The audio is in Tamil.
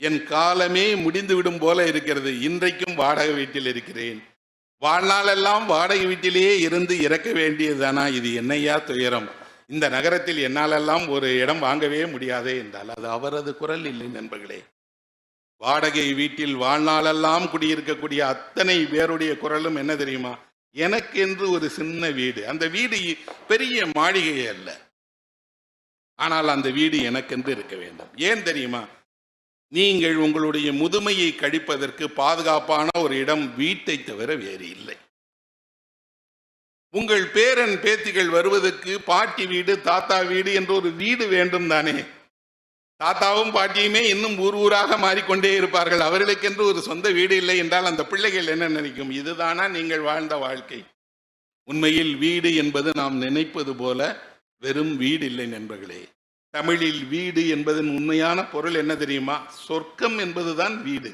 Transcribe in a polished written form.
என் காலமே முடிந்துவிடும் போல இருக்கிறது. இன்றைக்கும் வாடகை வீட்டில் இருக்கிறேன். வாழ்நாளெல்லாம் வாடகை வீட்டிலேயே இருந்து இறக்க வேண்டியதுதானா? இது என்னையா துயரம்? இந்த நகரத்தில் என்னாலெல்லாம் ஒரு இடம் வாங்கவே முடியாதே என்றால் அது அவரது குரல் இல்லை நண்பர்களே. வாடகை வீட்டில் வாழ்நாளெல்லாம் குடியிருக்கக்கூடிய அத்தனை பேருடைய குரலும் என்ன தெரியுமா? எனக்கென்று ஒரு சின்ன வீடு. அந்த வீடு பெரிய மாளிகை அல்ல, ஆனால் அந்த வீடு எனக்கென்று இருக்க வேண்டும். ஏன் தெரியுமா? நீங்கள் உங்களுடைய முதுமையை கழிப்பதற்கு பாதுகாப்பான ஒரு இடம் வீட்டை தவிர வேறு இல்லை. உங்கள் பேரன் பேத்திகள் வருவதற்கு பாட்டி வீடு, தாத்தா வீடு என்ற ஒரு வீடு வேண்டும் தானே? தாத்தாவும் பாட்டியுமே இன்னும் ஊர் ஊராக மாறிக்கொண்டே இருப்பார்கள். அவர்களுக்கென்று ஒரு சொந்த வீடு இல்லை என்றால் அந்த பிள்ளைகள் என்ன நினைக்கும்? இதுதானா நீங்கள் வாழ்ந்த வாழ்க்கை? உண்மையில் வீடு என்பது நாம் நினைப்பது போல வெறும் வீடு இல்லை நண்பர்களே. தமிழில் வீடு என்பதன் உண்மையான பொருள் என்ன தெரியுமா? சொர்க்கம் என்பதுதான் வீடு.